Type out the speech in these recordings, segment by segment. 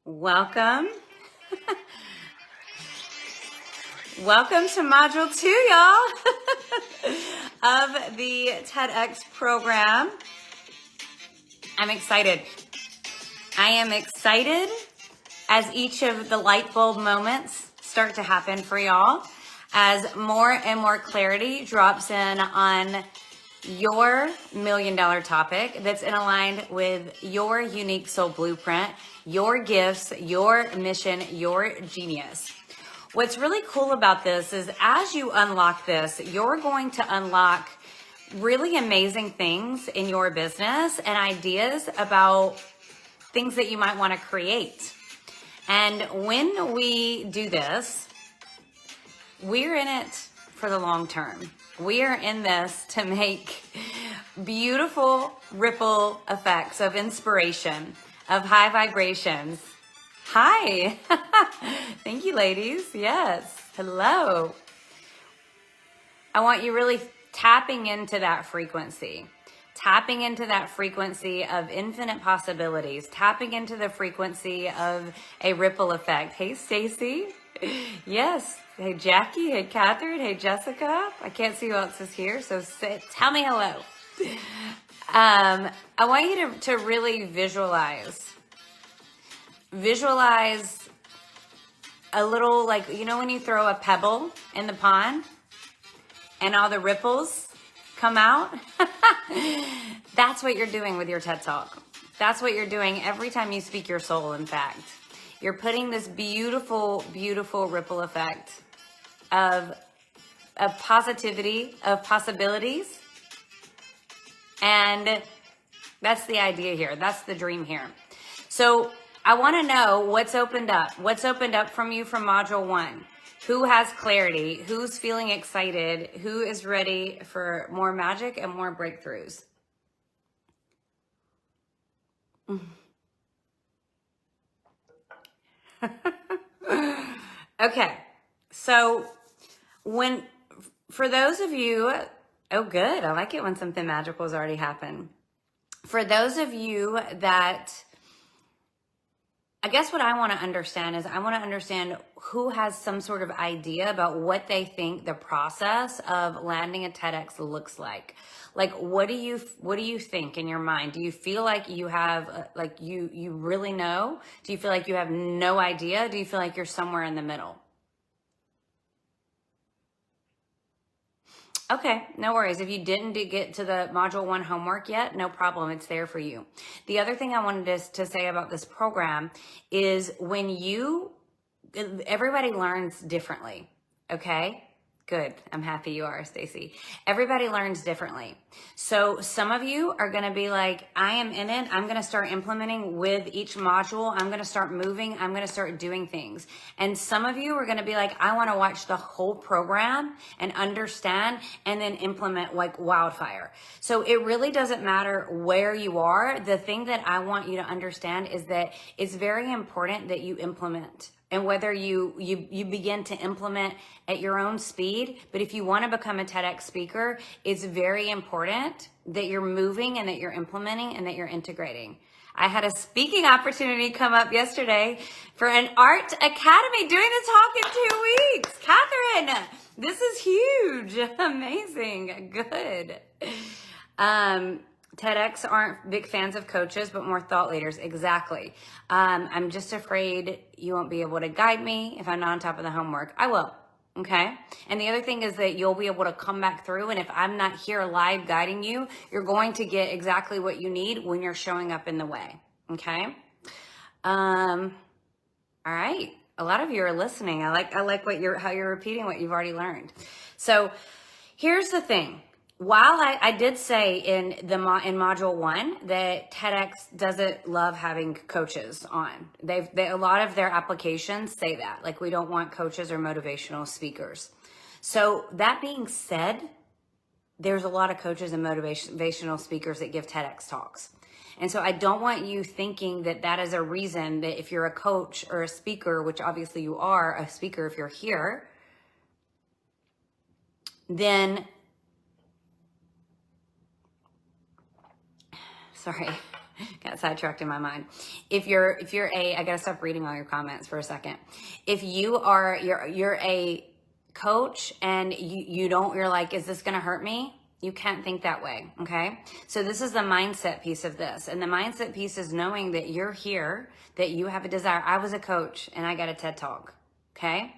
Welcome. Welcome to Module 2, y'all, of the TEDx program. I'm excited. I am excited as each of the light bulb moments start to happen for y'all, as more and more clarity drops in on your $1 million topic that's in aligned with your unique soul blueprint, your gifts, your mission, your genius. What's really cool about this is as you unlock this, you're going to unlock really amazing things in your business and ideas about things that you might want to create. And when we do this, we're in it for the long term. We are in this to make beautiful ripple effects of inspiration, of high vibrations. Hi. Thank you, ladies. Yes. Hello. I want you really tapping into that frequency. Tapping into that frequency of infinite possibilities. Tapping into the frequency of a ripple effect. Hey, Stacy. Yes. Hey, Jackie. Hey, Catherine. Hey, Jessica. I can't see who else is here, so tell me hello. I want you to really visualize a little, like, you know when you throw a pebble in the pond and all the ripples come out? That's what you're doing with your TED Talk. That's what you're doing every time you speak your soul, in fact. You're putting this beautiful, beautiful ripple effect of positivity, of possibilities. And that's the idea here. That's the dream here. So I want to know what's opened up. What's opened up from you from Module 1? Who has clarity? Who's feeling excited? Who is ready for more magic and more breakthroughs? Okay, so for those of you, oh good, I like it when something magical has already happened. For those of you that, I guess what I want to understand is I want to understand who has some sort of idea about what they think the process of landing a TEDx looks like. Like, what do you think in your mind? Do you feel like you have, like you really know? Do you feel like you have no idea? Do you feel like you're somewhere in the middle? Okay, no worries. If you didn't get to the Module 1 homework yet, no problem. It's there for you. The other thing I wanted to say about this program is everybody learns differently, okay? Good. I'm happy you are, Stacy. Everybody learns differently. So some of you are going to be like, I am in it. I'm going to start implementing with each module. I'm going to start moving. I'm going to start doing things. And some of you are going to be like, I want to watch the whole program and understand and then implement like wildfire. So it really doesn't matter where you are. The thing that I want you to understand is that it's very important that you implement. And whether you begin to implement at your own speed, but if you want to become a TEDx speaker, it's very important that you're moving and that you're implementing and that you're integrating. I had a speaking opportunity come up yesterday for an art academy doing the talk in 2 weeks. Catherine, this is huge. Amazing. Good. TEDx aren't big fans of coaches, but more thought leaders. Exactly. I'm just afraid you won't be able to guide me if I'm not on top of the homework. I will. Okay. And the other thing is that you'll be able to come back through. And if I'm not here live guiding you, you're going to get exactly what you need when you're showing up in the way. Okay. All right. A lot of you are listening. I like how you're repeating what you've already learned. So here's the thing. While I did say in Module 1 that TEDx doesn't love having coaches on, a lot of their applications say that, like, we don't want coaches or motivational speakers. So that being said, there's a lot of coaches and motivational speakers that give TEDx talks. And so I don't want you thinking that that is a reason that if you're a coach or a speaker, which obviously you are a speaker if you're here, then sorry. got sidetracked in my mind. If you're I gotta stop reading all your comments for a second. If you're a coach and you're like, is this gonna hurt me? You can't think that way, okay? So this is the mindset piece of this. And the mindset piece is knowing that you're here, that you have a desire. I was a coach and I got a TED Talk, okay?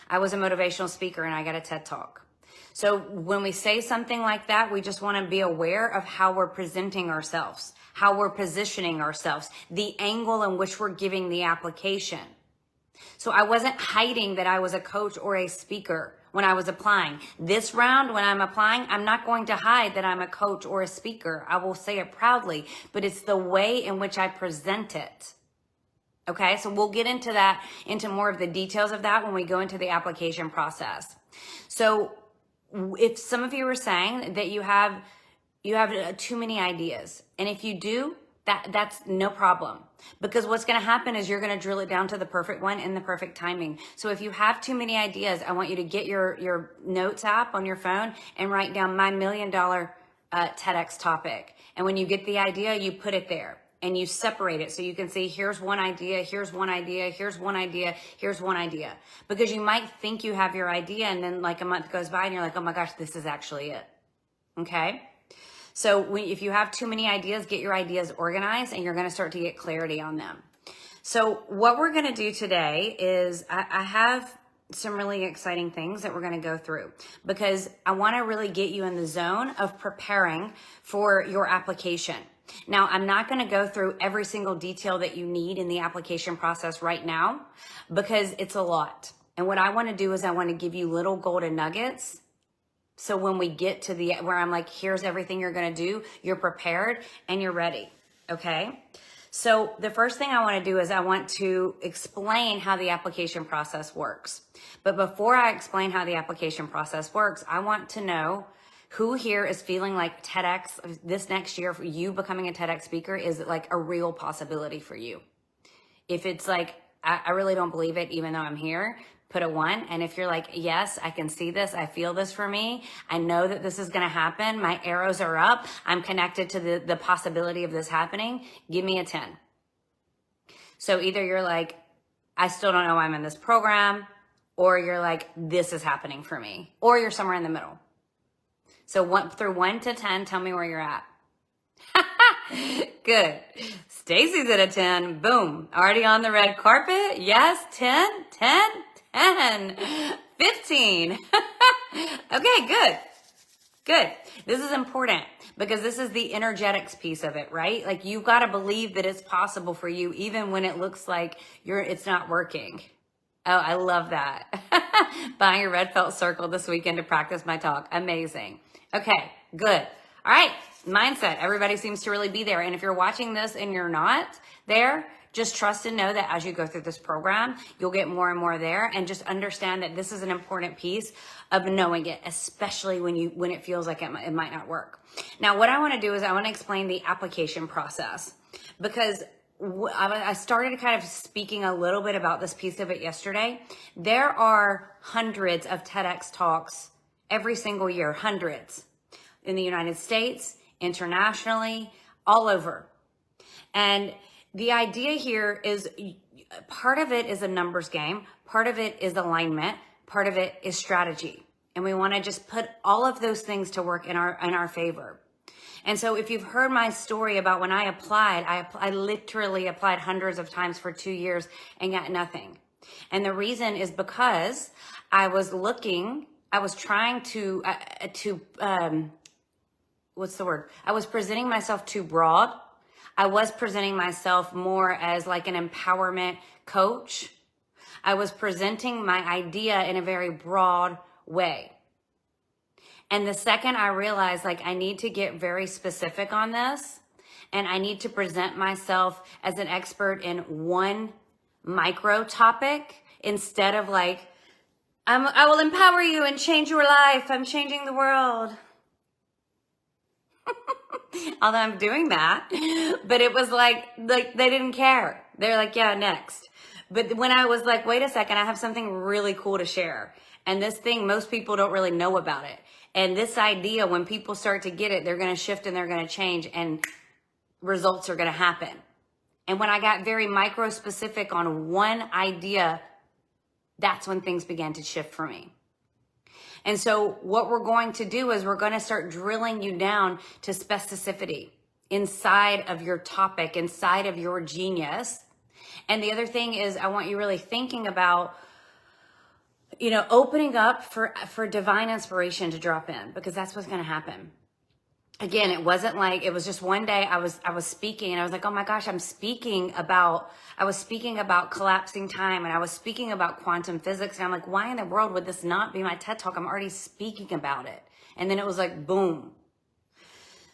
I was a motivational speaker and I got a TED Talk. So when we say something like that, we just want to be aware of how we're presenting ourselves, how we're positioning ourselves, the angle in which we're giving the application. So I wasn't hiding that I was a coach or a speaker when I was applying. This round, when I'm applying, I'm not going to hide that I'm a coach or a speaker. I will say it proudly, but it's the way in which I present it. Okay, so we'll get into that, into more of the details of that when we go into the application process. So if some of you are saying that you have too many ideas, and if you do, that's no problem, because what's going to happen is you're going to drill it down to the perfect one in the perfect timing. So if you have too many ideas, I want you to get your notes app on your phone and write down my $1 million TEDx topic. And when you get the idea, you put it there and you separate it so you can see, here's one idea, here's one idea, here's one idea, here's one idea. Because you might think you have your idea and then like a month goes by and you're like, oh my gosh, this is actually it. Okay? So if you have too many ideas, get your ideas organized and you're going to start to get clarity on them. So what we're going to do today is I have some really exciting things that we're going to go through, because I want to really get you in the zone of preparing for your application. Now, I'm not going to go through every single detail that you need in the application process right now, because it's a lot. And what I want to do is I want to give you little golden nuggets. So when we get to where I'm like, here's everything you're going to do, you're prepared and you're ready. Okay. So the first thing I want to do is I want to explain how the application process works. But before I explain how the application process works, I want to know who here is feeling like TEDx this next year, for you becoming a TEDx speaker, is like a real possibility for you. If it's like, I really don't believe it, even though I'm here, put a 1. And if you're like, yes, I can see this, I feel this for me, I know that this is going to happen, my arrows are up, I'm connected to the possibility of this happening, give me a 10. So either you're like, I still don't know why I'm in this program, or you're like, this is happening for me, or you're somewhere in the middle. So through 1 to 10, tell me where you're at. Good. Stacy's at a 10. Boom. Already on the red carpet. Yes. 10, 10, 10, 15. Okay, good. Good. This is important because this is the energetics piece of it, right? Like you've got to believe that it's possible for you, even when it looks like it's not working. Oh, I love that. Buying a red felt circle this weekend to practice my talk. Amazing. Okay, good. All right, mindset. Everybody seems to really be there. And if you're watching this and you're not there, just trust and know that as you go through this program, you'll get more and more there. And just understand that this is an important piece of knowing it, especially when it feels like it might not work. Now, what I want to do is I want to explain the application process, because I started kind of speaking a little bit about this piece of it yesterday. There are hundreds of TEDx talks every single year, hundreds, in the United States, internationally, all over. And the idea here is part of it is a numbers game, part of it is alignment, part of it is strategy. And we want to just put all of those things to work in our favor. And so if you've heard my story about when I applied, I literally applied hundreds of times for 2 years and got nothing. And the reason is because I was trying to what's the word? I was presenting myself too broad. I was presenting myself more as like an empowerment coach. I was presenting my idea in a very broad way. And the second I realized, like, I need to get very specific on this, and I need to present myself as an expert in one micro topic instead of like, I will empower you and change your life. I'm changing the world. Although I'm doing that, but it was like they didn't care. They're like, yeah, next. But when I was like, wait a second, I have something really cool to share. And this thing, most people don't really know about it. And this idea, when people start to get it, they're going to shift and they're going to change. And results are going to happen. And when I got very micro specific on one idea, that's when things began to shift for me. And so what we're going to do is we're going to start drilling you down to specificity inside of your topic, inside of your genius. And the other thing is I want you really thinking about, opening up for divine inspiration to drop in, because that's what's going to happen. Again, it wasn't like, it was just one day I was speaking and I was like, oh my gosh, I was speaking about collapsing time, and I was speaking about quantum physics. And I'm like, why in the world would this not be my TED Talk? I'm already speaking about it. And then it was like, boom.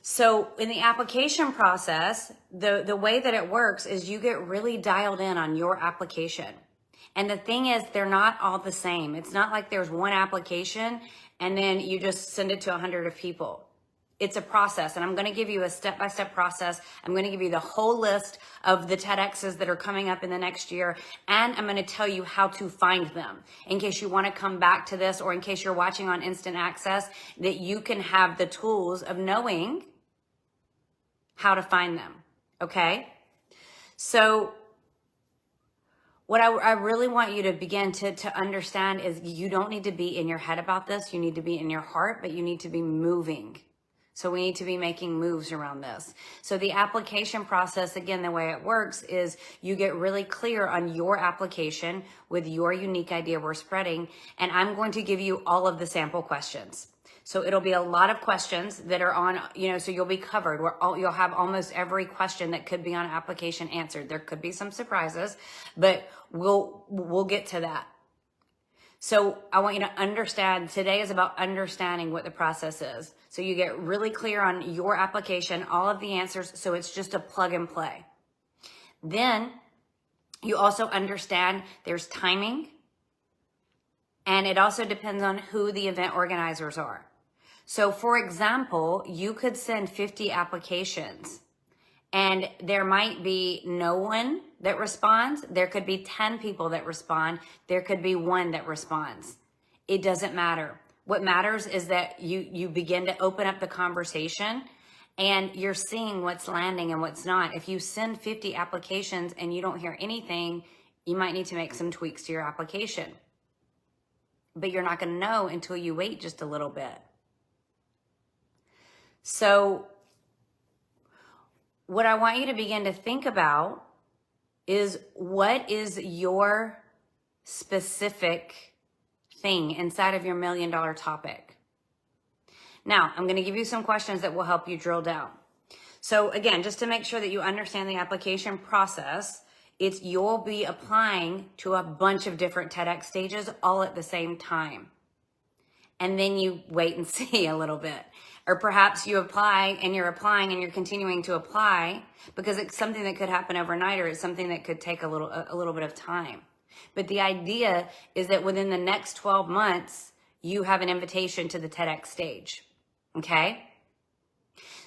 So in the application process, the way that it works is you get really dialed in on your application. And the thing is, they're not all the same. It's not like there's one application and then you just send it to 100 of people. It's a process, and I'm going to give you a step-by-step process. I'm going to give you the whole list of the TEDx's that are coming up in the next year, and I'm going to tell you how to find them in case you want to come back to this, or in case you're watching on instant access, that you can have the tools of knowing how to find them, okay? So what I really want you to begin to understand is you don't need to be in your head about this. You need to be in your heart, but you need to be moving. So we need to be making moves around this. So the application process, again, the way it works is you get really clear on your application with your unique idea we're spreading. And I'm going to give you all of the sample questions. So it'll be a lot of questions that are on, so you'll be covered. You'll have almost every question that could be on application answered. There could be some surprises, but we'll get to that. So I want you to understand, today is about understanding what the process is. So you get really clear on your application, all of the answers, so it's just a plug and play. Then you also understand there's timing, and it also depends on who the event organizers are. So for example, you could send 50 applications and there might be no one that responds. There could be 10 people that respond. There could be one that responds. It doesn't matter. What matters is that you begin to open up the conversation and you're seeing what's landing and what's not. If you send 50 applications and you don't hear anything, you might need to make some tweaks to your application. But you're not going to know until you wait just a little bit. So what I want you to begin to think about is, what is your specific thing inside of your $1 million topic? Now, I'm going to give you some questions that will help you drill down. So again, just to make sure that you understand the application process, you'll be applying to a bunch of different TEDx stages all at the same time. And then you wait and see a little bit. Or perhaps you apply and you're applying and you're continuing to apply because it's something that could happen overnight, or it's something that could take a little bit of time. But the idea is that within the next 12 months, you have an invitation to the TEDx stage, okay?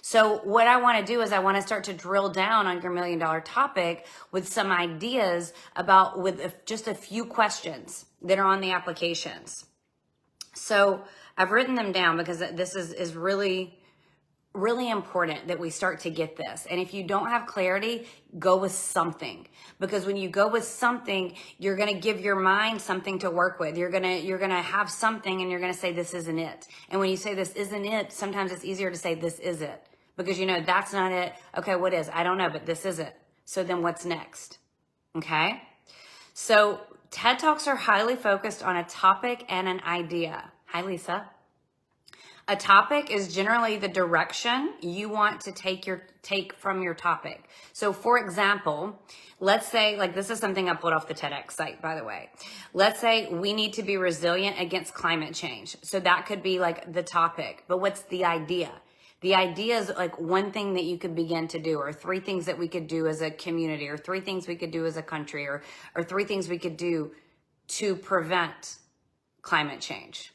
So what I want to do is I want to start to drill down on your $1 million topic with some ideas with just a few questions that are on the applications. So I've written them down because this is really, really important that we start to get this. And if you don't have clarity, go with something. Because when you go with something, you're going to give your mind something to work with. You're going to have something and you're going to say, this isn't it. And when you say this isn't it, sometimes it's easier to say this is it. Because that's not it. Okay, what is? I don't know, but this is it. So then what's next? Okay? So TED Talks are highly focused on a topic and an idea. Hi, Lisa. A topic is generally the direction you want to take from your topic. So for example, let's say, this is something I pulled off the TEDx site, by the way. Let's say we need to be resilient against climate change. So that could be the topic, but what's the idea? The idea is one thing that you could begin to do, or 3 things that we could do as a community, or 3 things we could do as a country, or 3 things we could do to prevent climate change.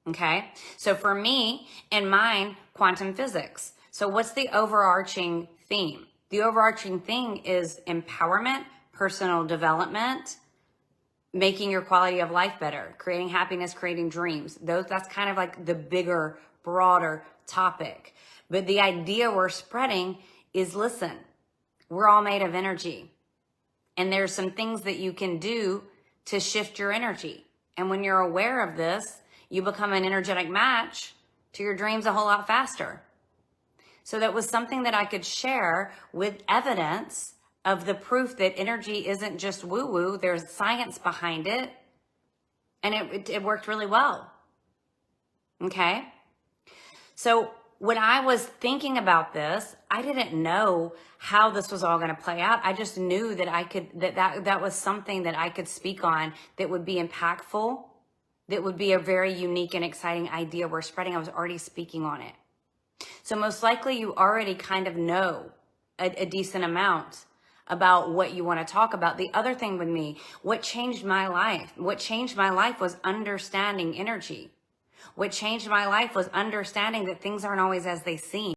Okay, so for me and mine, quantum physics. So what's the overarching theme? The overarching thing is empowerment, personal development, making your quality of life better, creating happiness, creating dreams. That's kind of the bigger, broader topic. But the idea we're spreading is, listen, We're all made of energy. And there's some things that you can do to shift your energy. And when you're aware of this, you become an energetic match to your dreams a whole lot faster. So that was something that I could share with evidence of the proof that energy isn't just woo-woo. There's science behind it. And it worked really well. Okay? So when I was thinking about this, I didn't know how this was all going to play out. I just knew that I could, that was something that I could speak on that would be impactful, that would be a very unique and exciting idea we're spreading. I was already speaking on it. So most likely you already kind of know a decent amount about what you want to talk about. The other thing with me, what changed my life was understanding energy. What changed my life was understanding that things aren't always as they seem.